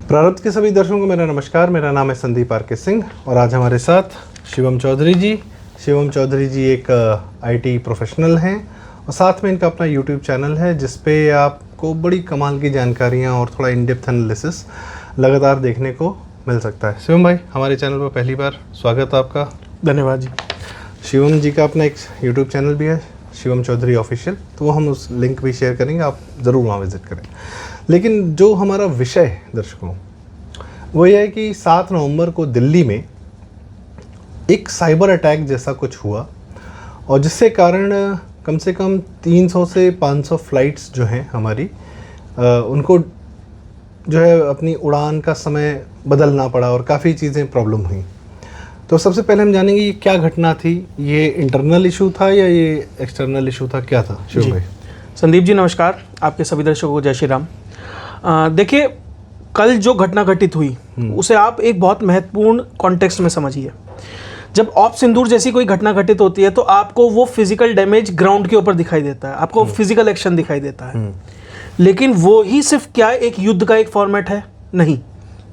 प्रारब्ध के सभी दर्शकों को मेरा नमस्कार। मेरा नाम है संदीप आर के सिंह और आज हमारे साथ शिवम चौधरी जी। शिवम चौधरी जी एक आईटी प्रोफेशनल हैं और साथ में इनका अपना यूट्यूब चैनल है जिस पे आपको बड़ी कमाल की जानकारियां और थोड़ा इन डेप्थ एनालिसिस लगातार देखने को मिल सकता है। शिवम भाई, हमारे चैनल पर पहली बार स्वागत है आपका। धन्यवाद जी। शिवम जी का अपना एक यूट्यूब चैनल भी है, शिवम चौधरी ऑफिशियल, तो वो हम उस लिंक भी शेयर करेंगे, आप ज़रूर वहाँ विज़िट करें। लेकिन जो हमारा विषय है दर्शकों, वो ये है कि 7 नवंबर को दिल्ली में एक साइबर अटैक जैसा कुछ हुआ और जिससे कारण कम से कम 300 से 500 फ़्लाइट्स जो हैं हमारी उनको जो है अपनी उड़ान का समय बदलना पड़ा और काफ़ी चीज़ें प्रॉब्लम हुई। तो सबसे पहले हम जानेंगे ये क्या घटना थी, ये इंटरनल इशू था या ये एक्सटर्नल इशू था, क्या था शिव भाई? संदीप जी नमस्कार, आपके सभी दर्शकों को जय श्री राम। देखिए, कल जो घटना घटित हुई उसे आप एक बहुत महत्वपूर्ण कॉन्टेक्स्ट में समझिए। जब ऑप सिंदूर जैसी कोई घटना घटित होती है तो आपको वो फिजिकल डैमेज ग्राउंड के ऊपर दिखाई देता है, आपको फिजिकल एक्शन दिखाई देता है। लेकिन वो ही सिर्फ क्या एक युद्ध का एक फॉर्मेट है? नहीं,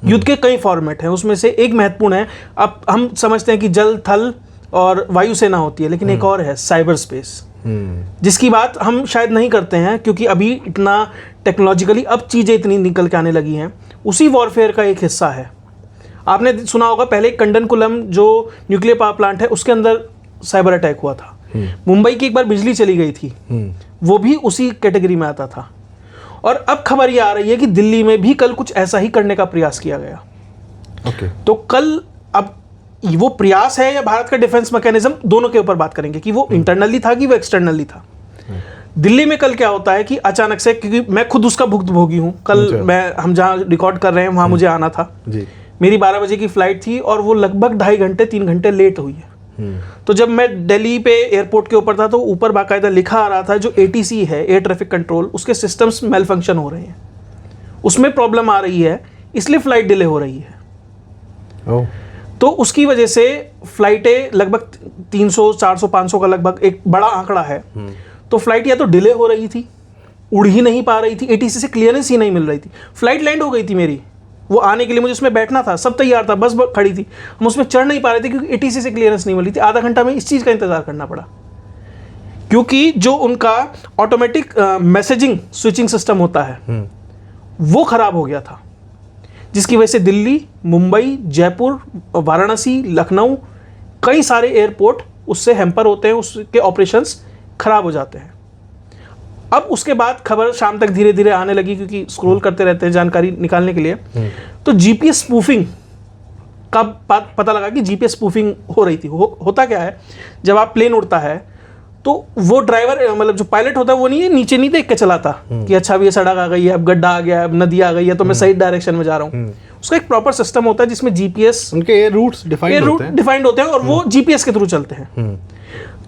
युद्ध के कई फॉर्मेट हैं, उसमें से एक महत्वपूर्ण है। अब हम समझते हैं कि जल, थल और वायुसेना होती है, लेकिन एक और है साइबर स्पेस, जिसकी बात हम शायद नहीं करते हैं क्योंकि अभी इतना टेक्नोलॉजिकली अब चीज़ें इतनी निकल के आने लगी हैं। उसी वॉरफेयर का एक हिस्सा है। आपने सुना होगा पहले कंडनकुलम जो न्यूक्लियर पावर प्लांट है उसके अंदर साइबर अटैक हुआ था। मुंबई की एक बार बिजली चली गई थी, वो भी उसी कैटेगरी में आता था। और अब खबर ये आ रही है कि दिल्ली में भी कल कुछ ऐसा ही करने का प्रयास किया गया। तो कल अब वो प्रयास है या भारत का डिफेंस मैकेनिज्म, दोनों के ऊपर बात करेंगे कि वो इंटरनली था कि वो एक्सटर्नली था। दिल्ली में कल क्या होता है कि अचानक से, क्योंकि मैं खुद उसका भुक्तभोगी हूँ, कल हम जहाँ रिकॉर्ड कर रहे हैं वहाँ मुझे आना था जी। मेरी 12 बजे की फ्लाइट थी और वो लगभग 2.5 घंटे 3 घंटे लेट हुई है। तो जब मैं दिल्ली पे एयरपोर्ट के ऊपर था तो ऊपर बाकायदा लिखा आ रहा था जो ATC है, एयर ट्रैफिक कंट्रोल, उसके सिस्टम्स मेल फंक्शन हो रहे हैं, उसमें प्रॉब्लम आ रही है, इसलिए फ्लाइट डिले हो रही है। तो उसकी वजह से फ्लाइटें लगभग 300, 400, 500 का लगभग एक बड़ा आंकड़ा है। तो फ्लाइट या तो डिले हो रही थी, उड़ ही नहीं पा रही थी, ATC से क्लियरेंस ही नहीं मिल रही थी। फ्लाइट लैंड हो गई थी मेरी, वो आने के लिए मुझे उसमें बैठना था, सब तैयार था, बस खड़ी थी, हम उसमें चढ़ नहीं पा रहे थे क्योंकि ATC से क्लियरेंस नहीं मिल रही थी। आधा घंटा में इस चीज़ का इंतजार करना पड़ा क्योंकि जो उनका ऑटोमेटिक मैसेजिंग स्विचिंग सिस्टम होता है वो खराब हो गया था, जिसकी वजह से दिल्ली, मुंबई, जयपुर, वाराणसी, लखनऊ, कई सारे एयरपोर्ट उससे हैम्पर होते हैं, उसके ऑपरेशंस खराब हो जाते हैं। अब उसके बाद खबर शाम तक धीरे धीरे आने लगी क्योंकि स्क्रॉल करते रहते हैं जानकारी निकालने के लिए। तो GPS स्पूफिंग का पता लगा कि GPS स्पूफिंग हो रही थी। होता क्या है, जब आप प्लेन उड़ता है तो वो ड्राइवर, मतलब जो पायलट होता है, वो नहीं नीचे नहीं देख के चलाता कि अच्छा अब ये सड़क आ गई है, अब गड्ढा आ गया है, अब नदी आ गई है, तो मैं सही डायरेक्शन में जा रहा हूँ। उसका एक प्रॉपर सिस्टम होता है जिसमें GPS, उनके एयर रूट्स डिफाइंड होते हैं और वो GPS के थ्रू चलते हैं।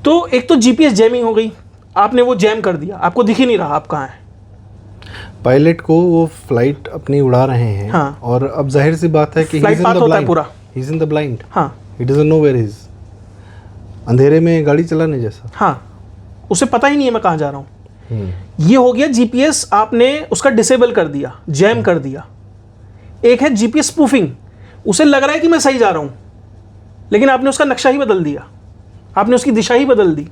तो एक तो GPS जैमिंग हो गई, आपने वो जैम कर दिया, आपको दिख ही नहीं रहा आप कहाँ हैं। पायलट को वो फ्लाइट अपनी उड़ा रहे हैं। हाँ। और अब जाहिर सी बात है कि फ्लाइट पाथ होता है पूरा, he is in the blind. हाँ, he doesn't know where he is, अंधेरे में गाड़ी चलाने जैसा। हाँ, उसे पता ही नहीं है मैं कहाँ जा रहा हूँ। ये हो गया GPS, आपने उसका डिसेबल कर दिया, जैम कर दिया। एक है GPS स्पूफिंग, उसे लग रहा है कि मैं सही जा रहा हूँ लेकिन आपने उसका नक्शा ही बदल दिया, आपने उसकी दिशा ही बदल दी,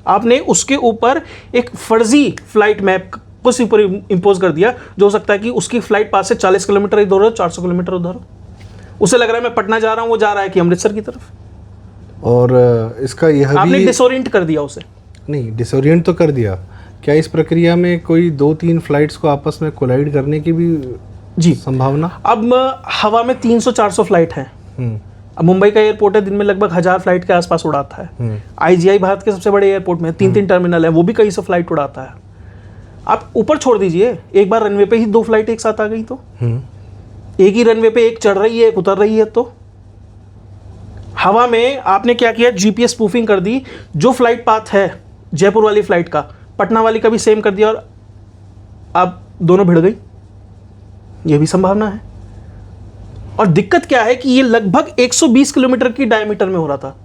आपने उसके ऊपर एक फर्जी फ्लाइट मैप कुछ ऊपर इंपोज कर दिया जो हो सकता है कि उसकी फ्लाइट पास से 40 किलोमीटर इधर हो, 400 किलोमीटर उधर हो। उसे लग रहा है मैं पटना जा रहा हूँ, वो जा रहा है कि अमृतसर की तरफ। और इसका यह आपने डिसोरिएंट कर दिया उसे। नहीं, डिसोरिएंट तो कर दिया। क्या इस प्रक्रिया में कोई 2-3 फ्लाइट्स को आपस में कोलाइड करने की भी जी संभावना? अब हवा में 300-400 फ्लाइट हैं। अब मुंबई का एयरपोर्ट है, दिन में लगभग 1000 फ्लाइट के आसपास उड़ाता है। IGI भारत के सबसे बड़े एयरपोर्ट में 3-3 टर्मिनल है, वो भी कई सौ फ्लाइट उड़ाता है। आप ऊपर छोड़ दीजिए, एक बार रनवे पे ही 2 फ्लाइट एक साथ आ गई तो एक ही रनवे पे एक चढ़ रही है, एक उतर रही है। तो हवा में आपने क्या किया, GPS स्पूफिंग कर दी। जो फ्लाइट पाथ है जयपुर वाली फ्लाइट का, पटना वाली का भी सेम कर दिया और अब दोनों भिड़ गई, ये भी संभावना है। और दिक्कत क्या है कि ये लगभग 120 किलोमीटर की डायमीटर में हो रहा था,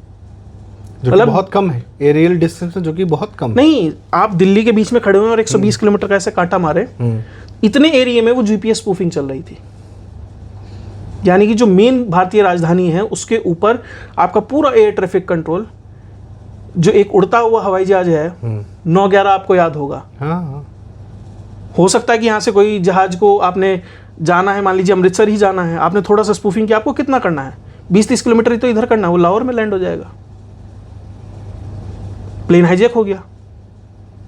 जो बहुत कम है एरियल डिस्टेंस, जो कि बहुत कम नहीं। आप दिल्ली के बीच में खड़े हुए और 120 किलोमीटर का ऐसे कांटा मारे, इतने एरिया में वो GPS स्पूफिंग चल रही थी। यानी कि जो मेन भारतीय राजधानी है उसके ऊपर आपका पूरा एयर ट्रैफिक कंट्रोल, जो एक उड़ता हुआ हवाई जहाज है 9/11 आपको याद होगा। हाँ हाँ। हो सकता है कि यहाँ से कोई जहाज को आपने जाना है, मान लीजिए अमृतसर ही जाना है, आपने थोड़ा सा स्पूफिंग किया, आपको कितना करना है 20-30 किलोमीटर ही तो इधर करना है, वो लाहौर में लैंड हो जाएगा, प्लेन हाईजैक हो गया।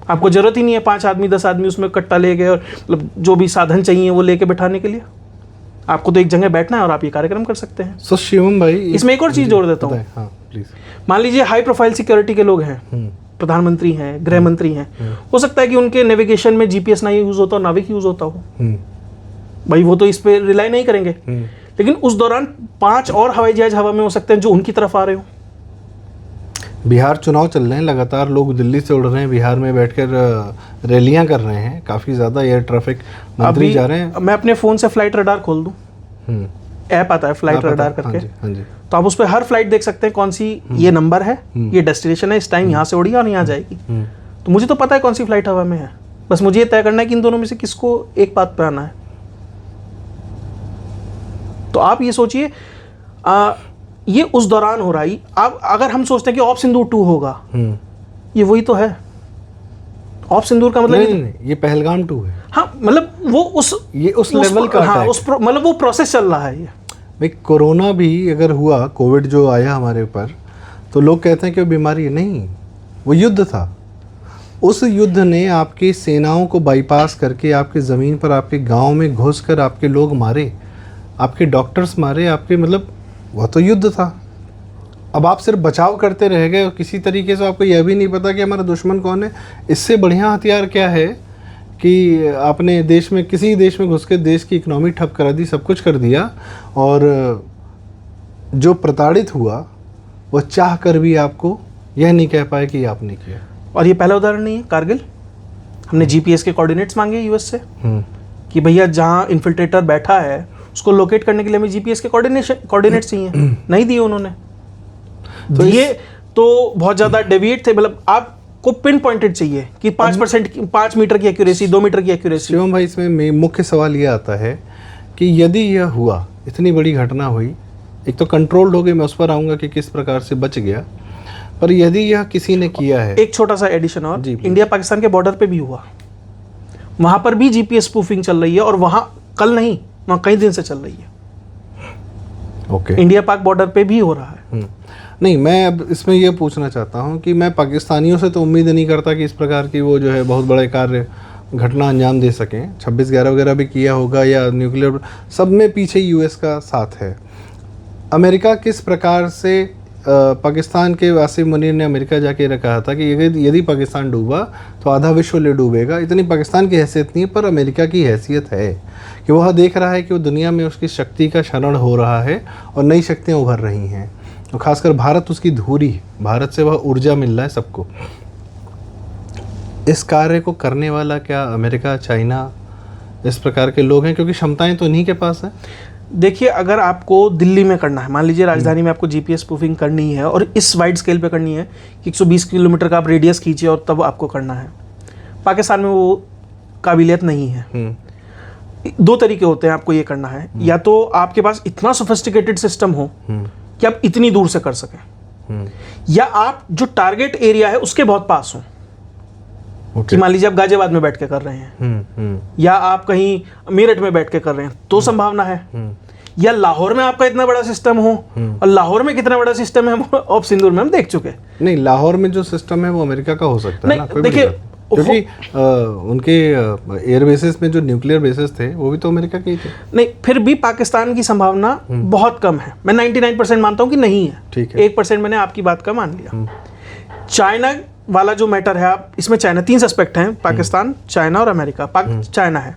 आपको जरूरत ही नहीं है 5 आदमी 10 आदमी उसमें कट्टा ले गए और मतलब जो भी साधन चाहिए वो लेके बैठाने के लिए। आपको तो एक जगह बैठना है और आप ये कार्यक्रम कर सकते हैं। सो शिवम भाई, इसमें एक और चीज़ जोड़ देता हूँ। हाँ प्लीज। मान लीजिए हाई प्रोफाइल सिक्योरिटी के लोग हैं, प्रधानमंत्री हैं, गृह मंत्री हैं, हो सकता है कि उनके नेविगेशन में जीपीएस ना यूज होता हो, नाविक यूज होता हो, भाई वो तो इस पे रिलाई नहीं करेंगे। लेकिन उस दौरान 5 और हवाई जहाज हवा में हो सकते हैं जो उनकी तरफ आ रहे हो। बिहार चुनाव चल रहे हैं, लगातार लोग दिल्ली से उड़ रहे हैं, बिहार में बैठकर रैलियां कर रहे हैं, काफ़ी ज़्यादा एयर ट्रैफिक मंत्री जा रहे हैं। मैं अपने फ़ोन से फ्लाइट रडार खोल दूँ, ऐप आता है फ्लाइट रडार करके, हाँ जी। तो आप उस पर हर फ्लाइट देख सकते हैं कौन सी ये नंबर है, ये डेस्टिनेशन है, इस टाइम यहाँ से उड़ी और यहाँ जाएगी। तो मुझे तो पता है कौन सी फ्लाइट हवा में है, बस मुझे ये तय करना है कि इन दोनों में से किसको एक बात पे आना है। तो आप ये सोचिए ये उस दौरान हो रहा है। अब अगर हम सोचते हैं कि ऑप सिंदूर 2 होगा, ये वही तो है। ऑप सिंदूर का मतलब नहीं, ये पहलगाम 2 है। हाँ, मतलब वो उस लेवल का हाँ, मतलब वो प्रोसेस चल रहा है। ये भाई कोरोना भी अगर हुआ, कोविड जो आया हमारे ऊपर, तो लोग कहते हैं कि वो बीमारी नहीं, वो युद्ध था। उस युद्ध ने आपकी सेनाओं को बाईपास करके आपकी ज़मीन पर, आपके गांव में घुसकर आपके लोग मारे, आपके डॉक्टर्स मारे, आपके मतलब वह तो युद्ध था। अब आप सिर्फ बचाव करते रह गए और किसी तरीके से आपको यह भी नहीं पता कि हमारा दुश्मन कौन है। इससे बढ़िया हथियार क्या है कि आपने देश में, किसी देश में घुस के देश की इकोनॉमी ठप करा दी, सब कुछ कर दिया, और जो प्रताड़ित हुआ वो चाह कर भी आपको यह नहीं कह पाए कि आपने किया। और ये पहला उदाहरण नहीं है। कारगिल, हमने जीपीएस के कोऑर्डिनेट्स मांगे यूएस से कि भैया जहाँ इन्फिल्ट्रेटर बैठा है उसको लोकेट करने के लिए हमें जीपीएस के कोऑर्डिनेट्स चाहिए, नहीं दिए उन्होंने। तो ये तो बहुत ज़्यादा डेविएट थे, मतलब आपको पिन पॉइंटेड चाहिए कि 5% 5 मीटर की एक्यूरेसी, 2 मीटर की एक्यूरेसी। शिवम भाई, इसमें मुख्य सवाल ये आता है कि यदि यह हुआ, इतनी बड़ी घटना हुई, एक तो कंट्रोल्ड हो गई, मैं उस पर आऊँगा कि किस प्रकार से बच गया, पर यदि यह किसी ने किया है। एक छोटा सा एडिशन और, इंडिया पाकिस्तान के बॉर्डर पे भी हुआ, वहाँ पर भी जीपीएस स्पूफिंग चल रही है, और वहाँ कल नहीं, वहाँ कई दिन से चल रही है। ओके। इंडिया पाक बॉर्डर पे भी हो रहा है। नहीं, मैं अब इसमें यह पूछना चाहता हूं कि मैं पाकिस्तानियों से तो उम्मीद नहीं करता कि इस प्रकार की वो जो है बहुत बड़े कार्य घटना अंजाम दे सकें। 26/11 वगैरह भी किया होगा, या न्यूक्लियर, सब में पीछे यूएस का साथ है। अमेरिका किस प्रकार से, पाकिस्तान के वासिम मुनीर ने अमेरिका जाके कहा था कि यदि पाकिस्तान डूबा तो आधा विश्व ले डूबेगा। इतनी पाकिस्तान की हैसियत नहीं है, पर अमेरिका की हैसियत है कि वह देख रहा है कि वो दुनिया में उसकी शक्ति का क्षरण हो रहा है और नई शक्तियाँ उभर रही हैं, और ख़ासकर भारत उसकी धुरी, भारत से वह ऊर्जा मिल रहा है सबको। इस कार्य को करने वाला क्या अमेरिका, चाइना, इस प्रकार के लोग हैं? क्योंकि क्षमताएं तो इन्हीं के पास है। देखिए, अगर आपको दिल्ली में करना है, मान लीजिए राजधानी में आपको जीपीएस स्पूफिंग करनी है और इस वाइड स्केल पे करनी है कि 120 किलोमीटर का आप रेडियस खींचिए और तब आपको करना है, पाकिस्तान में वो काबिलियत नहीं है। 2 तरीके होते हैं आपको ये करना है, या तो आपके पास इतना सोफिस्टिकेटेड सिस्टम हो कि आप इतनी दूर से कर सकें, या आप जो टारगेट एरिया है उसके बहुत पास हो। कि मान लीजिए आप गाजियाबाद में बैठ के कर रहे हैं, या आप कहीं मेरठ में बैठ के कर रहे हैं, तो संभावना है। या लाहौर में आपका इतना बड़ा सिस्टम हो, और लाहौर में कितना बड़ा सिस्टम है वो ऑप सिंदूर में हम देख चुके हैं। नहीं, लाहौर में जो सिस्टम है वो अमेरिका का हो सकता है ना। देखिए, क्योंकि उनके एयर बेसिस में जो न्यूक्लियर बेसिस थे वो भी तो अमेरिका के ही थे। नहीं, फिर भी पाकिस्तान की संभावना बहुत कम है। मैं 99% मानता हूँ कि नहीं है, ठीक है, 1% मैंने आपकी बात का मान लिया। चाइना वाला जो मैटर है, आप इसमें चाइना, 3 सस्पेक्ट हैं, पाकिस्तान, चाइना और अमेरिका। चाइना है,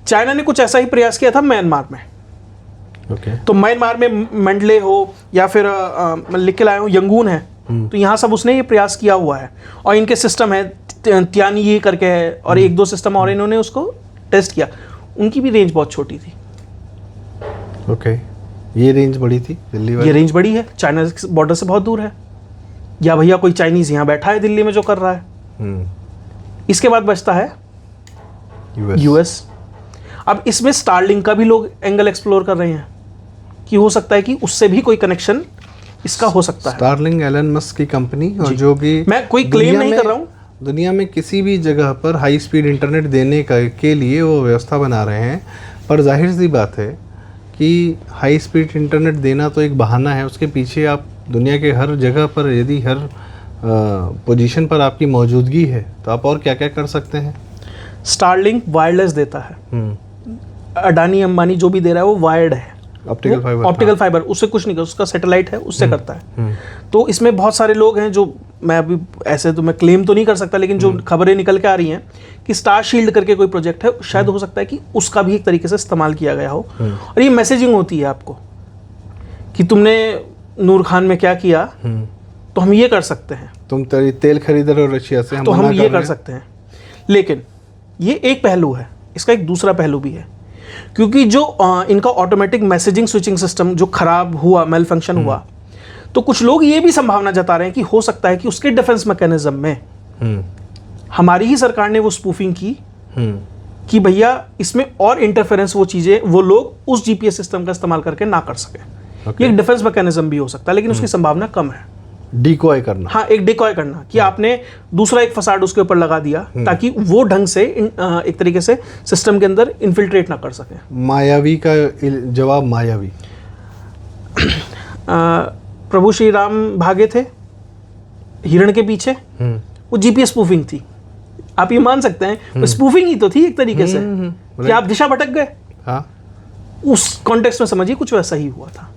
चाइना ने कुछ ऐसा ही प्रयास किया था म्यांमार में। तो म्यांमार में मंडले हो या फिर मैं लिख के लाया हूँ यंगून है, तो यहाँ सब उसने ये प्रयास किया हुआ है, और इनके सिस्टम है त्यानी ये करके है, और 1-2 सिस्टम और इन्होंने उसको टेस्ट किया। उनकी भी रेंज बहुत छोटी थी। ओके, ये रेंज बड़ी थी दिल्ली वाली? ये रेंज बड़ी है, चाइना बॉर्डर से बहुत दूर है। या भैया कोई चाइनीज यहाँ बैठा है दिल्ली में जो कर रहा है। इसके बाद बचता है यूएस। अब इसमें स्टारलिंक का भी लोग एंगल एक्सप्लोर कर रहे हैं। कि हो सकता है कि उससे भी कोई कनेक्शन इसका हो सकता है। स्टारलिंक एलन मस्क की कंपनी, और जो कि मैं कोई क्लेम नहीं कर रहा हूँ, दुनिया में किसी भी जगह पर हाई स्पीड इंटरनेट देने के लिए वो व्यवस्था बना रहे हैं। पर जाहिर सी बात है कि हाई स्पीड इंटरनेट देना तो एक बहाना है, उसके पीछे आप दुनिया के हर जगह पर, यदि हर पोजीशन पर आपकी मौजूदगी है तो आप और क्या क्या कर सकते हैं। स्टारलिंक वायरलेस देता है, अडानी अंबानी जो भी दे रहा है वो वायर्ड है, ऑप्टिकल फाइबर, उससे कुछ नहीं कर, उसका सैटेलाइट है, उससे करता है। तो इसमें बहुत सारे लोग हैं जो, मैं अभी ऐसे तो मैं क्लेम तो नहीं कर सकता, लेकिन जो खबरें निकल के आ रही हैं कि स्टार शील्ड करके कोई प्रोजेक्ट है, शायद हो सकता है कि उसका भी एक तरीके से इस्तेमाल किया गया हो। और ये मैसेजिंग होती है आपको कि तुमने नूर खान में क्या किया, तो हम ये कर सकते हैं, तुम तेल खरीद रहे हो रशिया से, तो हम ये कर सकते हैं। लेकिन ये एक पहलू है, इसका एक दूसरा पहलू भी है, क्योंकि जो इनका ऑटोमेटिक मैसेजिंग स्विचिंग सिस्टम जो खराब हुआ, मेल फंक्शन हुआ, तो कुछ लोग ये भी संभावना जता रहे हैं कि हो सकता है कि उसके डिफेंस मैकेनिज्म में हमारी ही सरकार ने वो स्पूफिंग की कि भैया इसमें और इंटरफेरेंस, वो चीज़ें वो लोग उस जीपीएस सिस्टम का इस्तेमाल करके ना कर सके। ये एक डिफेंस मैकेनिज्म भी हो सकता है, लेकिन उसकी संभावना कम है। डिकॉय करना, हाँ, एक डिकॉय करना कि आपने दूसरा एक फसाड उसके ऊपर लगा दिया ताकि वो ढंग से एक तरीके से सिस्टम के अंदर इन्फिल्ट्रेट ना कर सके। मायावी का जवाब मायावी। प्रभु श्री राम भागे थे हिरण के पीछे, वो जीपीएस स्पूफिंग थी, आप ये मान सकते हैं, स्पूफिंग ही तो थी एक तरीके से कि आप दिशा भटक गए। हाँ, उस कॉन्टेक्स्ट में समझिए कुछ वैसा ही हुआ था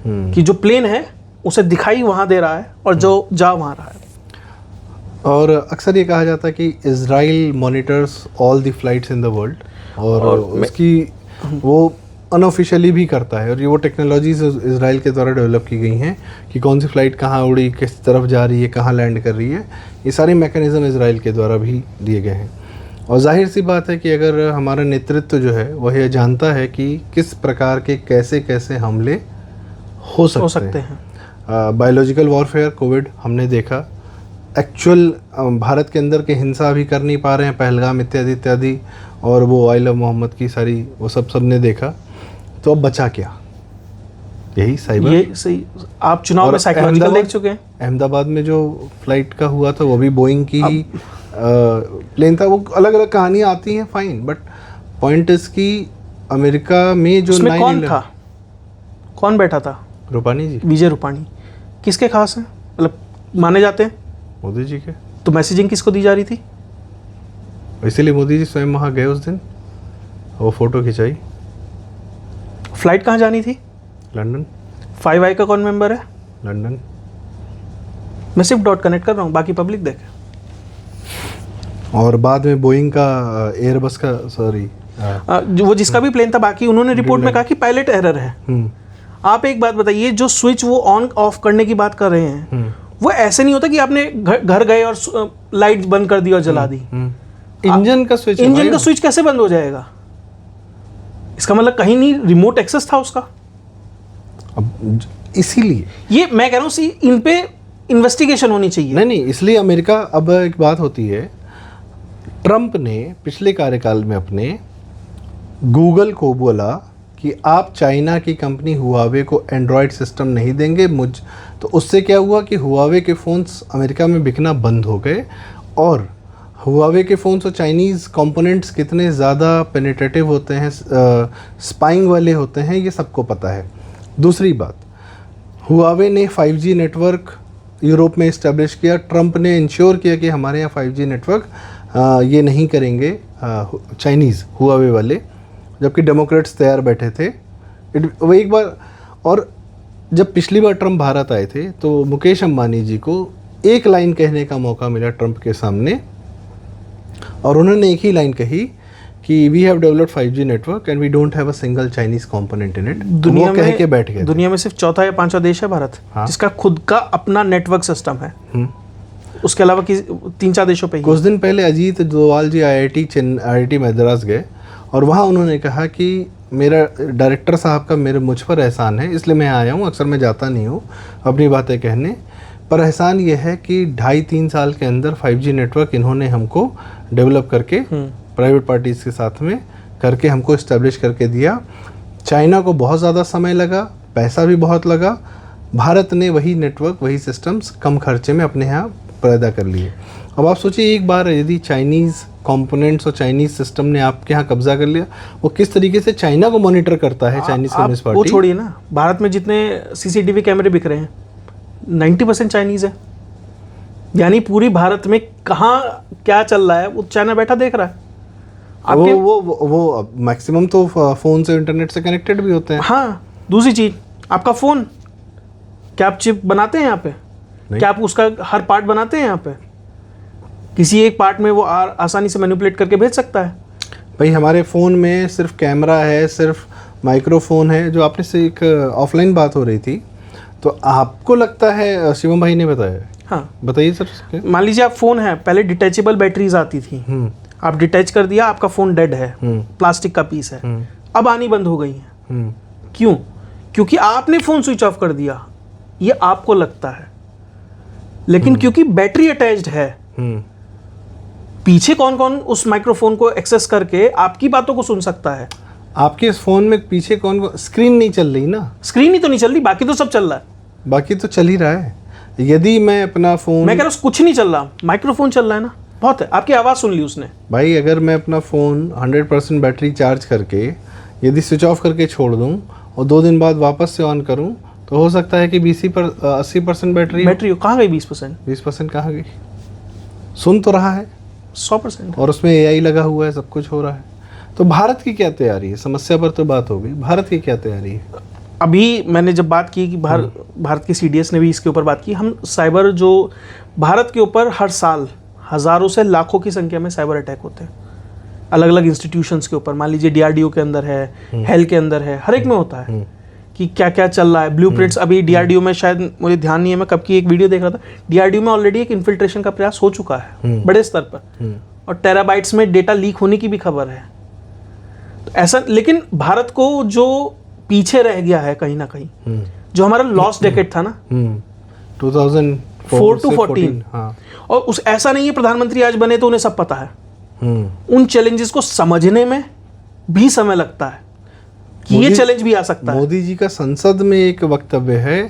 कि जो प्लेन है उसे दिखाई वहां दे रहा है और जो जा वहां रहा है। और अक्सर ये कहा जाता है कि Israel monitors all the flights in the world, और उसकी वो अनऑफिशियली भी करता है, और ये वो टेक्नोलॉजीज इजराइल के द्वारा डेवलप की गई हैं कि कौन सी फ़्लाइट कहाँ उड़ी, किस तरफ जा रही है, कहाँ लैंड कर रही है, ये सारे मैकेनिज़्म इजराइल के द्वारा भी दिए गए हैं। और जाहिर सी बात है कि अगर हमारा नेतृत्व जो है वह यह जानता है कि किस प्रकार के कैसे कैसे हमले हो सकते हैं। बायोलॉजिकल वॉरफेयर, कोविड हमने देखा, एक्चुअल भारत के अंदर के हिंसा भी कर नहीं पा रहे हैं, पहलगाम इत्यादि इत्यादि, और वो आई लव मोहम्मद की सारी वो सब ने देखा, तो अब बचा क्या? यही साइबर। ये सही, आप चुनाव में साइकोलॉजिकल देख चुके हैं। अहमदाबाद में जो फ्लाइट का हुआ था वो भी बोइंग की ही प्लेन था। वो अलग अलग कहानियाँ आती हैं, फाइन, बट पॉइंट इज कि अमेरिका में जो कौन था, कौन बैठा था? रूपानी जी, विजय रूपानी। किसके खास हैं, मतलब माने जाते हैं? मोदी जी के। तो मैसेजिंग किसको दी जा रही थी? इसीलिए मोदी जी स्वयं वहाँ गए उस दिन, वो फोटो खिंचाई। फ्लाइट कहाँ जानी थी? लंदन। 5i का कौन मेंबर है? लंदन। मैं सिर्फ डॉट कनेक्ट कर रहा हूँ, बाकी पब्लिक देखे। और बाद में बोइंग का, एयरबस का, सॉरी जो वो जिसका भी प्लेन था, बाकी उन्होंने रिपोर्ट में कहा कि पायलट एरर है। आप एक बात बताइए, जो स्विच वो ऑन ऑफ करने की बात कर रहे हैं, वो ऐसे नहीं होता कि आपने घर गए और लाइट बंद कर दी और जला दी। इंजन का स्विच, इंजन का स्विच कैसे बंद हो जाएगा? इसका मतलब कहीं नहीं रिमोट एक्सेस था उसका। अब इसीलिए ये मैं कह रहा हूँ, इन पे इन्वेस्टिगेशन होनी चाहिए। नहीं, इसलिए अमेरिका, अब एक बात होती है, ट्रंप ने पिछले कार्यकाल में अपने गूगल को बोला कि आप चाइना की कंपनी हुआवे को एंड्रॉयड सिस्टम नहीं देंगे तो उससे क्या हुआ कि हुआवे के फ़ोन्स अमेरिका में बिकना बंद हो गए, और हुआवे के फ़ोन्स और चाइनीज़ कंपोनेंट्स कितने ज़्यादा पेनिट्रेटिव होते हैं, स्पाइंग वाले होते हैं, ये सबको पता है। दूसरी बात, हुआवे ने 5G नेटवर्क यूरोप में इस्टेब्लिश किया, ट्रंप ने इंश्योर किया कि हमारे यहाँ 5G नेटवर्क ये नहीं करेंगे चाइनीज़ हुआवे वाले, जबकि डेमोक्रेट्स तैयार बैठे थे। वो एक बार, और जब पिछली बार ट्रंप भारत आए थे तो मुकेश अंबानी जी को एक लाइन कहने का मौका मिला ट्रंप के सामने, और उन्होंने एक ही लाइन कही कि we have developed 5G network and we don't have a single Chinese component in it. दुनिया में कह के बैठ गए। दुनिया में सिर्फ चौथा या पांचवा देश है भारत, हाँ, जिसका खुद का अपना नेटवर्क सिस्टम है। उसके अलावा 3-4 देशों पे ही। कुछ दिन पहले अजीत डोवाल जी IIT मद्रास गए, और वहाँ उन्होंने कहा कि मेरा डायरेक्टर साहब का मुझ पर एहसान है, इसलिए मैं आया हूँ, अक्सर मैं जाता नहीं हूँ अपनी बातें कहने, पर एहसान ये है कि 2.5-3 साल के अंदर 5G नेटवर्क इन्होंने हमको डेवलप करके प्राइवेट पार्टीज़ के साथ में करके हमको इस्टेब्लिश करके दिया। चाइना को बहुत ज़्यादा समय लगा, पैसा भी बहुत लगा, भारत ने वही नेटवर्क, वही सिस्टम्स कम खर्चे में अपने यहाँ पैदा कर लिए। अब आप सोचिए, एक बार यदि चाइनीज़ कंपोनेंट्स और चाइनीज़ सिस्टम ने आपके यहाँ कब्जा कर लिया, वो किस तरीके से चाइना को मॉनिटर करता है चाइनीज़ कम्युनिस्ट वो पार्टी। छोड़िए ना, भारत में जितने CCTV कैमरे बिक रहे हैं 90% चाइनीज़ है। यानी पूरी भारत में कहाँ क्या चल रहा है वो चाइना बैठा देख रहा है। आपके वो मैक्सिमम तो फ़ोन से, इंटरनेट से कनेक्टेड भी होते हैं। हाँ, दूसरी चीज़, आपका फ़ोन, क्या आप चिप बनाते हैं यहाँ पे? क्या आप उसका हर पार्ट बनाते हैं यहाँ पे? किसी एक पार्ट में वो आसानी से मैनिपुलेट करके भेज सकता है। भाई हमारे फ़ोन में सिर्फ कैमरा है, सिर्फ माइक्रोफोन है। जो आपने से एक ऑफलाइन बात हो रही थी, तो आपको लगता है, शिवम भाई ने बताया, हाँ बताइए सर। मान लीजिए आप फ़ोन है, पहले डिटैचेबल बैटरीज आती थी, आप डिटैच कर दिया, आपका फ़ोन डेड है, प्लास्टिक का पीस है, अब आनी बंद हो गई है। क्यों? क्योंकि आपने फ़ोन स्विच ऑफ कर दिया, ये आपको लगता है, लेकिन क्योंकि बैटरी अटैच्ड है, पीछे कौन कौन उस माइक्रोफोन को एक्सेस करके आपकी बातों को सुन सकता है। आपके इस फ़ोन में पीछे कौन कौन, स्क्रीन नहीं चल रही ना, स्क्रीन ही तो नहीं चल रही, बाकी तो सब चल रहा है। बाकी तो चल ही रहा है। यदि मैं अपना फ़ोन, मैं कह रहा हूँ कुछ नहीं चल रहा, माइक्रोफोन चल रहा है ना, बहुत है। आपकी आवाज़ सुन ली उसने। भाई अगर मैं अपना फ़ोन 100% बैटरी चार्ज करके यदि स्विच ऑफ करके छोड़ दूं और 2 दिन बाद वापस से ऑन करूं, तो हो सकता है कि 80% बैटरी कहाँ गई? 20%? 20% कहाँ गई? सुन तो रहा है 100%। और उसमें AI लगा हुआ है, सब कुछ हो रहा है। तो भारत की क्या तैयारी है? समस्या पर तो बात हो गई, भारत की क्या तैयारी है? अभी मैंने जब बात की कि भारत की CDS ने भी इसके ऊपर बात की, हम साइबर जो भारत के ऊपर हर साल हज़ारों से लाखों की संख्या में साइबर अटैक होते हैं, अलग अलग इंस्टीट्यूशंस के ऊपर। मान लीजिए DRDO के अंदर है, हेल्थ के अंदर है, हर एक में होता है कि क्या क्या चल रहा है। ब्लूप्रिंट्स अभी DRDO में, शायद मुझे ध्यान नहीं है, मैं कब की एक वीडियो देख रहा था, DRDO में ऑलरेडी एक इन्फिल्ट्रेशन का प्रयास हो चुका है बड़े स्तर पर, और टेराबाइट्स में डेटा लीक होने की भी खबर है। तो ऐसा, लेकिन भारत को जो पीछे रह गया है कहीं ना कहीं, जो हमारा लॉस्ट डेकेड था ना, 2004 to 14, हाँ। और उस ऐसा नहीं है प्रधानमंत्री आज बने तो उन्हें सब पता है। उन चैलेंजेस को समझने में भी समय लगता है कि ये चैलेंज भी आ सकता है। मोदी जी का संसद में एक वक्तव्य है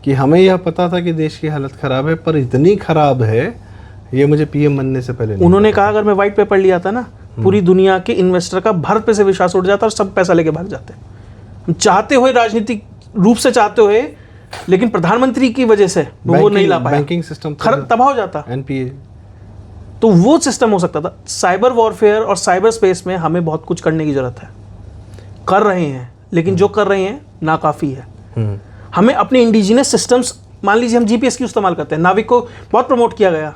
कि हमें यह पता था कि देश की हालत खराब है, पर इतनी खराब है ये मुझे PM बनने से पहले नहीं उन्होंने कहा अगर मैं व्हाइट पेपर लिया था ना, पूरी दुनिया के इन्वेस्टर का भारत पे से विश्वास उठ जाता और सब पैसा लेके भाग जाते। हम चाहते हुए, राजनीतिक रूप से चाहते हुए, लेकिन प्रधानमंत्री की वजह से वो नहीं ला पाया, बैंकिंग सिस्टम तबाह हो जाता। NPA, तो वो सिस्टम हो सकता था। साइबर वॉरफेयर और साइबर स्पेस में हमें बहुत कुछ करने की जरूरत है, कर रहे हैं, लेकिन जो कर रहे हैं नाकाफ़ी है। हमें अपने इंडिजिनस सिस्टम्स, मान लीजिए हम GPS की इस्तेमाल करते हैं, नाविक को बहुत प्रमोट किया गया,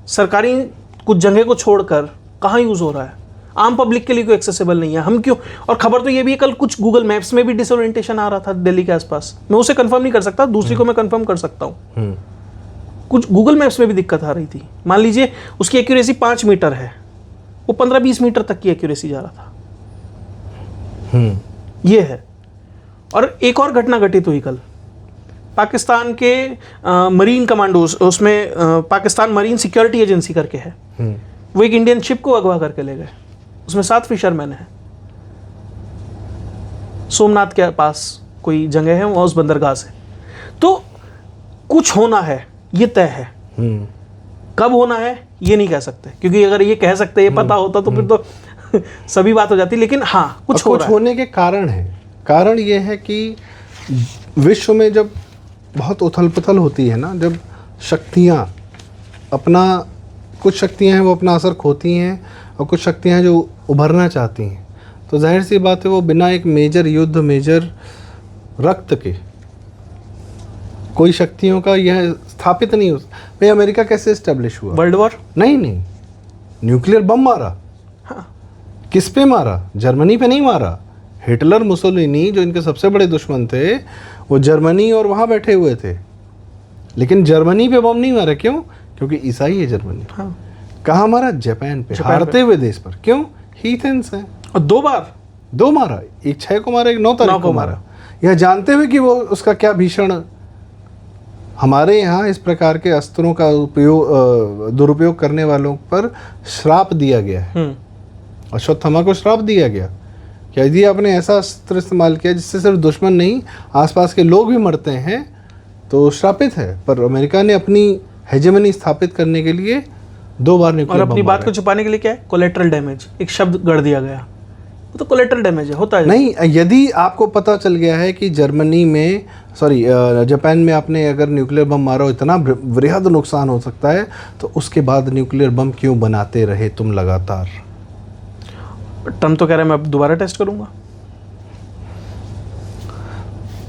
सरकारी कुछ जगह को छोड़कर कहाँ यूज़ हो रहा है, आम पब्लिक के लिए कोई एक्सेसिबल नहीं है। हम क्यों? और खबर तो ये भी है, कल कुछ गूगल मैप्स में भी डिसओरिएंटेशन आ रहा था दिल्ली के आसपास। मैं उसे कंफर्म नहीं कर सकता, दूसरी को मैं कंफर्म कर सकता हूँ। कुछ गूगल मैप्स में भी दिक्कत आ रही थी। मान लीजिए उसकी एक्यूरेसी 5 मीटर है, वो 15-20 मीटर तक की एक्यूरेसी जा रहा था। ये है। और एक और घटना घटित हुई कल, पाकिस्तान के मरीन कमांडोज, उसमें पाकिस्तान मरीन सिक्योरिटी एजेंसी करके है, वो एक इंडियन शिप को अगवा करके ले गए। उसमें 7 फिशरमैन हैं। सोमनाथ के पास कोई जगह है, वहाँ उस बंदरगाह से। तो कुछ होना है, ये तय है। कब होना है ये नहीं कह सकते, क्योंकि अगर ये कह सकते, ये पता होता तो फिर तो सभी बात हो जाती। लेकिन हाँ, कुछ होने के कारण है। कारण ये है कि विश्व में जब बहुत उथल पुथल होती है ना, जब शक्तियाँ अपना, कुछ शक्तियाँ हैं वो अपना असर खोती हैं और कुछ शक्तियाँ हैं जो उभरना चाहती हैं, तो जाहिर सी बात है वो बिना एक मेजर युद्ध, मेजर रक्त के कोई शक्तियों का यह स्थापित नहीं हो। भाई अमेरिका कैसे इस्टेब्लिश हुआ? World war? नहीं, न्यूक्लियर बम मारा। हाँ। किस पे मारा? जर्मनी पे नहीं मारा। हिटलर, मुसोलिनी जो इनके सबसे बड़े दुश्मन थे, वो जर्मनी और वहाँ बैठे हुए थे, लेकिन जर्मनी पे बम नहीं मारा। क्यों? क्योंकि ईसाई है जर्मनी। हाँ। कहाँ मारा? जापान पे, हारते हुए देश पर। क्यों? हीथेंस हैं। और 2 बार 2 मारा, एक 6 को मारा, एक 9 तारीख को मारा। यह जानते हुए कि वो उसका क्या भीषण, हमारे यहाँ इस प्रकार के अस्त्रों का दुरुपयोग करने वालों पर श्राप दिया गया है। अश्वत्थामा को श्राप दिया गया कि यदि आपने ऐसा अस्त्र इस्तेमाल किया जिससे सिर्फ दुश्मन नहीं आसपास के लोग भी मरते हैं तो श्रापित है। पर अमेरिका ने अपनी हेजेमनी स्थापित करने के लिए 2 बार और न्यूक्लियर अपनी बम बात मारे। को छुपाने के लिए क्या है, कोलेट्रल डैमेज, एक शब्द गढ़ दिया गया, वो तो कोलेट्रल डैमेज है, होता है। नहीं, यदि आपको पता चल गया है कि जर्मनी में जापान में आपने अगर न्यूक्लियर बम मारा हो इतना वृहद नुकसान हो सकता है, तो उसके बाद न्यूक्लियर बम क्यों बनाते रहे तुम लगातार? ट्रम्प तो कह रहा है मैं अब दोबारा टेस्ट करूंगा।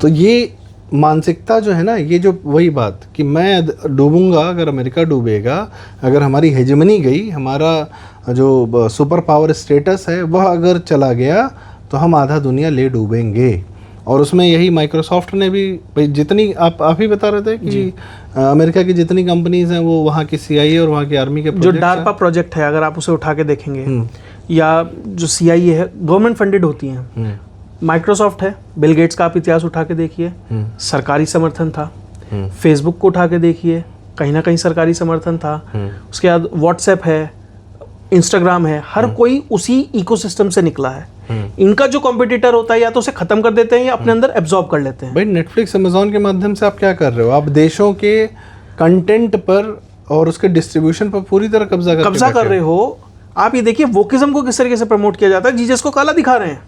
तो ये मानसिकता जो है ना, ये जो वही बात कि मैं डूबूंगा अगर अमेरिका डूबेगा, अगर हमारी हेजेमनी गई, हमारा जो सुपर पावर स्टेटस है वह अगर चला गया तो हम आधा दुनिया ले डूबेंगे। और उसमें यही माइक्रोसॉफ्ट ने भी भाई जितनी आप ही बता रहे थे कि अमेरिका की जितनी कंपनीज हैं वो वहाँ की CIA और वहाँ की आर्मी के जो डार्पा प्रोजेक्ट है अगर आप उसे उठा के देखेंगे, या जो CIA है, गवर्नमेंट फंडेड होती हैं। माइक्रोसॉफ्ट है, बिल गेट्स का आप इतिहास उठा के देखिए, सरकारी समर्थन था। फेसबुक को उठा के देखिए, कहीं ना कहीं सरकारी समर्थन था। उसके बाद व्हाट्सएप है, इंस्टाग्राम है, हर कोई उसी इकोसिस्टम से निकला है। इनका जो कॉम्पिटिटर होता है या तो उसे खत्म कर देते हैं या अपने अंदर एब्जॉर्ब कर लेते हैं। भाई नेटफ्लिक्स अमेजोन के माध्यम से आप क्या कर रहे हो? आप देशों के कंटेंट पर और उसके डिस्ट्रीब्यूशन पर पूरी तरह कब्जा कर रहे हो। आप ये देखिए वोकिज्म को किस तरीके से प्रमोट किया जाता है, जीसस को काला दिखा रहे हैं।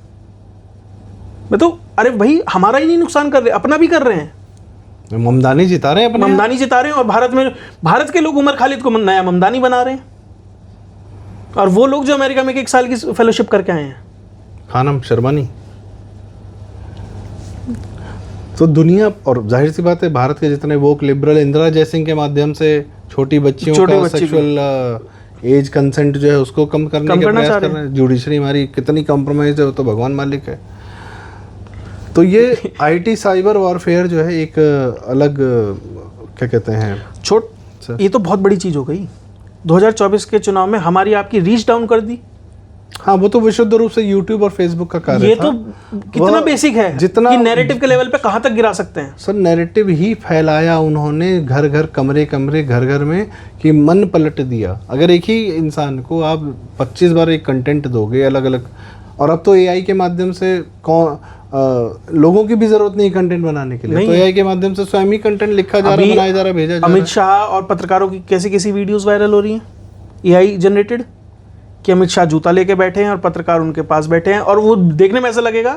मैं तो अरे भाई हमारा ही नहीं नुकसान कर रहे, अपना भी कर रहे हैं। ममदानी जिता रहे हैं अपने, ममदानी जिता रहे हैं। और भारत के लोग उमर खालिद को नया ममदानी बना रहे हैं, और वो लोग जो अमेरिका में 1 साल की फेलोशिप करके आए हैं, खानम शर्मानी। तो दुनिया, और जाहिर सी बात है भारत के जितने वोक लिबरल, इंदिरा जयसिंह के माध्यम से छोटी बच्चियों का सेक्सुअल एज कंसेंट जो है उसको कम करने के प्रयास कर रहे हैं। जुडिशरी हमारी कितनी कॉम्प्रोमाइज है वो तो भगवान मालिक है। तो ये IT साइबर वॉरफेयर जो है एक अलग क्या कहते हैं ये तो बहुत बड़ी चीज़ हो गई। 2024 के चुनाव में हमारी आपकी रीच डाउन कर दी। हाँ, वो तो विशुद्ध रूप से YouTube और Facebook का कार्य ये था। तो कितना बेसिक है जितना कि नैरेटिव के लेवल पे कहाँ तक गिरा सकते हैं। सर नैरेटिव ही फैलाया उन्होंने, घर घर कमरे कमरे घर घर में, कि मन पलट दिया। अगर एक ही इंसान को आप 25 बार एक कंटेंट दोगे अलग अलग, और अब तो AI के माध्यम से लोगों की भी जरूरत नहीं कंटेंट बनाने के लिए, तो AI के माध्यम से स्वयं ही कंटेंट लिखा जा रहा है, बनाया जा रहा है, भेजा जा रहा है। अमित शाह और पत्रकारों की कैसी वीडियोस वायरल हो रही हैं AI जनरेटेड, कि अमित शाह जूता लेके बैठे हैं और पत्रकार उनके पास बैठे हैं, और वो देखने में ऐसा लगेगा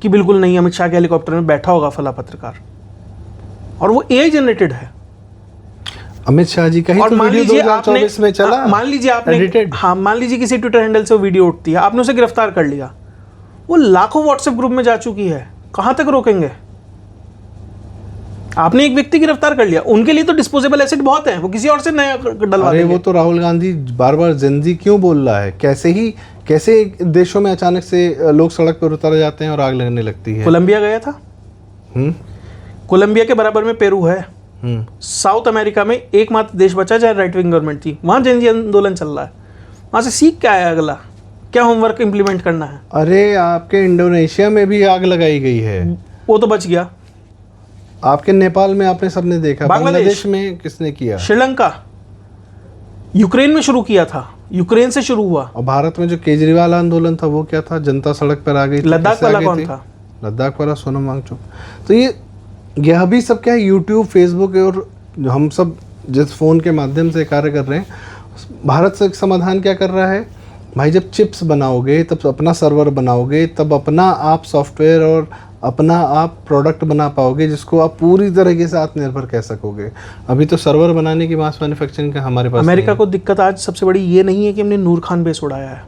कि बिल्कुल नहीं, अमित शाह के हेलीकॉप्टर में बैठा होगा फला पत्रकार, और वो AI जनरेटेड है। अमित शाह जी का ही तो वीडियो 2024 में चला। मान लीजिए आपने, हाँ मान लीजिए किसी ट्विटर हैंडल से वो वीडियो उठती है, आपने उसे गिरफ्तार कर लिया, वो लाखों व्हाट्सएप ग्रुप में जा चुकी है, कहां तक रोकेंगे? आपने एक व्यक्ति गिरफ्तार कर लिया, उनके लिए तो डिस्पोजेबल एसेट बहुत है, वो किसी और से नया डलवा देंगे। वो तो राहुल गांधी बार बार जेनजी क्यों बोल रहा है? कैसे देशों में अचानक से लोग सड़क पर उतर जाते हैं और आग लगने लगती है। कोलंबिया गया था, कोलंबिया के बराबर में पेरू है, साउथ अमेरिका में एकमात्र देश बचा जहाँ राइट विंग गवर्नमेंट थी, वहां जेनजी आंदोलन चल रहा है। वहां से सीख क्या है, अगला क्या होमवर्क इंप्लीमेंट करना है? अरे आपके इंडोनेशिया में भी आग लगाई गई है, वो तो बच गया। आपके नेपाल में आपने सबने देखा, बांग्लादेश में किसने किया, श्रीलंका, यूक्रेन में शुरू किया था, यूक्रेन से शुरू हुआ। और भारत में जो केजरीवाल आंदोलन था वो क्या था? जनता सड़क पर आ गई। लद्दाख वाला कौन था? लद्दाख वाला सोनम वांगचुक। तो यह भी सब क्या है, यूट्यूब, फेसबुक, और हम सब जिस फ़ोन के माध्यम से कार्य कर रहे हैं, भारत से समाधान क्या कर रहा है भाई? जब चिप्स बनाओगे, तब अपना सर्वर बनाओगे, तब अपना आप सॉफ्टवेयर और अपना आप प्रोडक्ट बना पाओगे जिसको आप पूरी तरीके से आत्मनिर्भर कह सकोगे। अभी तो सर्वर बनाने की मास मैन्युफैक्चरिंग का हमारे पास अमेरिका को दिक्कत आज सबसे बड़ी ये नहीं है कि हमने नूर खान बेस उड़ाया है,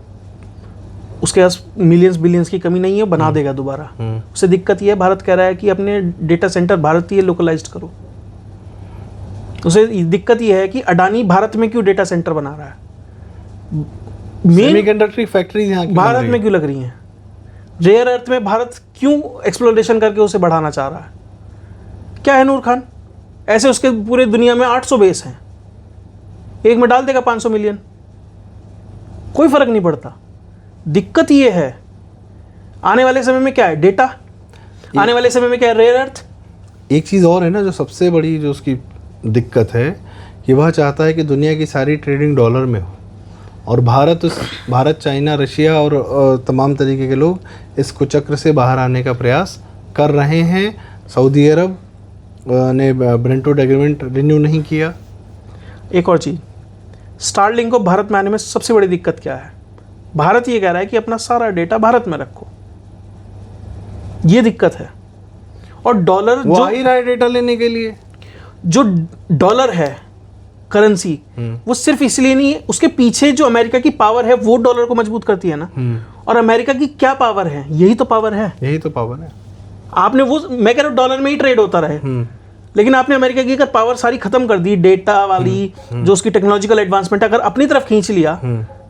उसके पास मिलियंस बिलियंस की कमी नहीं है, बना देगा दोबारा। उससे दिक्कत ये है, भारत कह रहा है कि अपने डेटा सेंटर भारतीय लोकलाइज्ड करो। उसे दिक्कत ये है कि अडानी भारत में क्यों डेटा सेंटर बना रहा है, सेमीकंडक्टर फैक्ट्री यहाँ भारत में क्यों लग रही हैं, रेयर अर्थ में भारत क्यों एक्सप्लोरेशन करके उसे बढ़ाना चाह रहा है? क्या है नूर खान? ऐसे उसके पूरे दुनिया में 800 बेस हैं, एक में डाल देगा 500 मिलियन, कोई फर्क नहीं पड़ता। दिक्कत ये है आने वाले समय में क्या है, डेटा, आने वाले समय में क्या है, रेयर अर्थ। एक चीज़ और है ना जो सबसे बड़ी जो उसकी दिक्कत है कि वह चाहता है कि दुनिया की सारी ट्रेडिंग डॉलर में हो, और भारत, चाइना, रशिया और तमाम तरीके के लोग इस कुचक्र से बाहर आने का प्रयास कर रहे हैं। सऊदी अरब ने ब्रेंटवुड एग्रीमेंट रिन्यू नहीं किया। एक और चीज़, स्टारलिंक को भारत में आने में सबसे बड़ी दिक्कत क्या है? भारत ये कह रहा है कि अपना सारा डेटा भारत में रखो, ये दिक्कत है। और डॉलर वो आ ही रहा है डेटा लेने के लिए। जो डॉलर है करेंसी, वो सिर्फ इसलिए नहीं है, उसके पीछे जो अमेरिका की पावर है वो डॉलर को मजबूत करती है ना। और अमेरिका की क्या पावर है? यही तो पावर है। यही तो पावर है। आपने वो, मैं कह रहा हूँ डॉलर में ही ट्रेड होता रहे, लेकिन आपने अमेरिका की अगर पावर सारी खत्म कर दी, डेटा वाली जो उसकी टेक्नोलॉजिकल एडवांसमेंट अगर अपनी तरफ खींच लिया,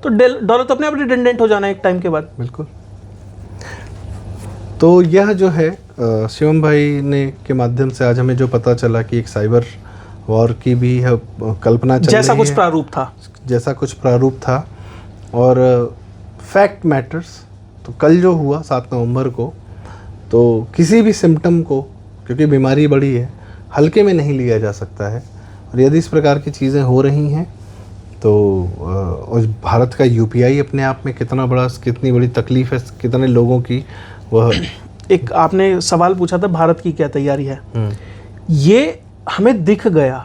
तो डॉलर तो अपने आप रिडंडेंट हो जाना है एक टाइम के बाद। बिल्कुल। तो यह जो है शिवम भाई ने के माध्यम से आज हमें जो पता चला कि एक साइबर वॉर की भी कल्पना चल जैसा रही कुछ है, प्रारूप था, जैसा कुछ प्रारूप था। और फैक्ट मैटर्स। तो कल जो हुआ 7 नवंबर को, तो किसी भी सिम्टम को, क्योंकि बीमारी बड़ी है, हल्के में नहीं लिया जा सकता है। और यदि इस प्रकार की चीज़ें हो रही हैं तो और भारत का यूपीआई अपने आप में कितनी बड़ी तकलीफ़ है कितने लोगों की। वह एक आपने सवाल पूछा था भारत की क्या तैयारी है, ये हमें दिख गया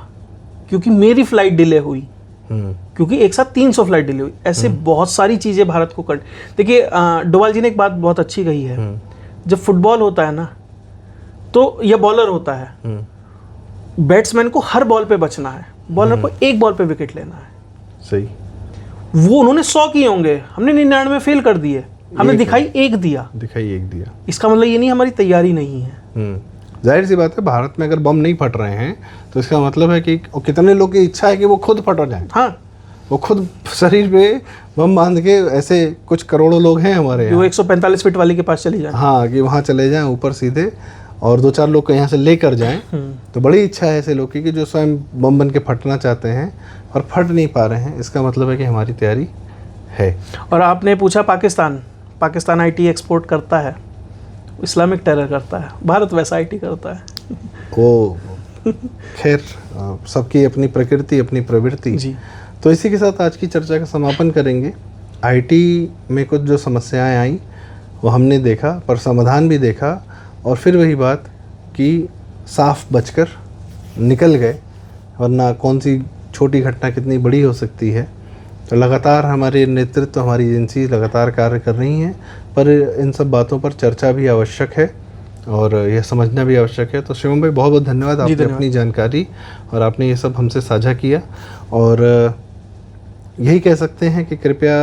क्योंकि मेरी फ्लाइट डिले हुई, क्योंकि एक साथ 300 फ्लाइट डिले हुई। ऐसे बहुत सारी चीज़ें भारत को कर, देखिए डोवाल जी ने एक बात बहुत अच्छी कही है, जब फुटबॉल होता है ना, तो यह बॉलर होता है, बैट्समैन को हर बॉल पे बचना है, बॉलर को एक बॉल पे विकेट लेना है। सही। वो उन्होंने 100 किए होंगे, हमने 99 फेल कर दिए, हमने दिखाई एक दिया। इसका मतलब ये नहीं हमारी तैयारी नहीं है। जाहिर सी बात है, भारत में अगर बम नहीं फट रहे हैं तो इसका मतलब है कि कितने लोग की इच्छा है कि वो खुद फट जाए। हाँ, वो खुद शरीर पे बम बांध के, ऐसे कुछ करोड़ों लोग हैं हमारे यहाँ, वो 145 फीट वाली के पास चले जाए। हाँ, कि वहाँ चले जाएं ऊपर सीधे, और 2-4 लोग को यहाँ से लेकर जाएं। तो बड़ी इच्छा है ऐसे लोग की कि जो स्वयं बम बन के फटना चाहते हैं और फट नहीं पा रहे हैं। इसका मतलब है कि हमारी तैयारी है। और आपने पूछा पाकिस्तान आईटी एक्सपोर्ट करता है, इस्लामिक टेरर करता है, भारत वैसा आईटी करता है। वो खैर सबकी अपनी प्रकृति, अपनी प्रवृत्ति जी। तो इसी के साथ आज की चर्चा का समापन करेंगे। आईटी में कुछ जो समस्याएं आई वो हमने देखा, पर समाधान भी देखा, और फिर वही बात कि साफ बचकर निकल गए, वरना कौन सी छोटी घटना कितनी बड़ी हो सकती है। तो लगातार हमारे नेतृत्व, हमारी एजेंसी लगातार कार्य कर रही हैं, पर इन सब बातों पर चर्चा भी आवश्यक है और यह समझना भी आवश्यक है। तो शिवम भाई, बहुत बहुत धन्यवाद, आपने अपनी जानकारी और आपने ये सब हमसे साझा किया। और यही कह सकते हैं कि कृपया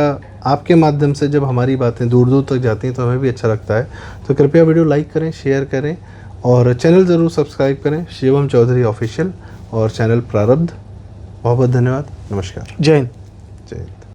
आपके माध्यम से जब हमारी बातें दूर दूर तक जाती हैं तो हमें भी अच्छा लगता है। तो कृपया वीडियो लाइक करें, शेयर करें और चैनल ज़रूर सब्सक्राइब करें, शिवम चौधरी ऑफिशियल और चैनल प्रारब्ध। बहुत बहुत धन्यवाद। नमस्कार। जय हिंद। जय हिंद।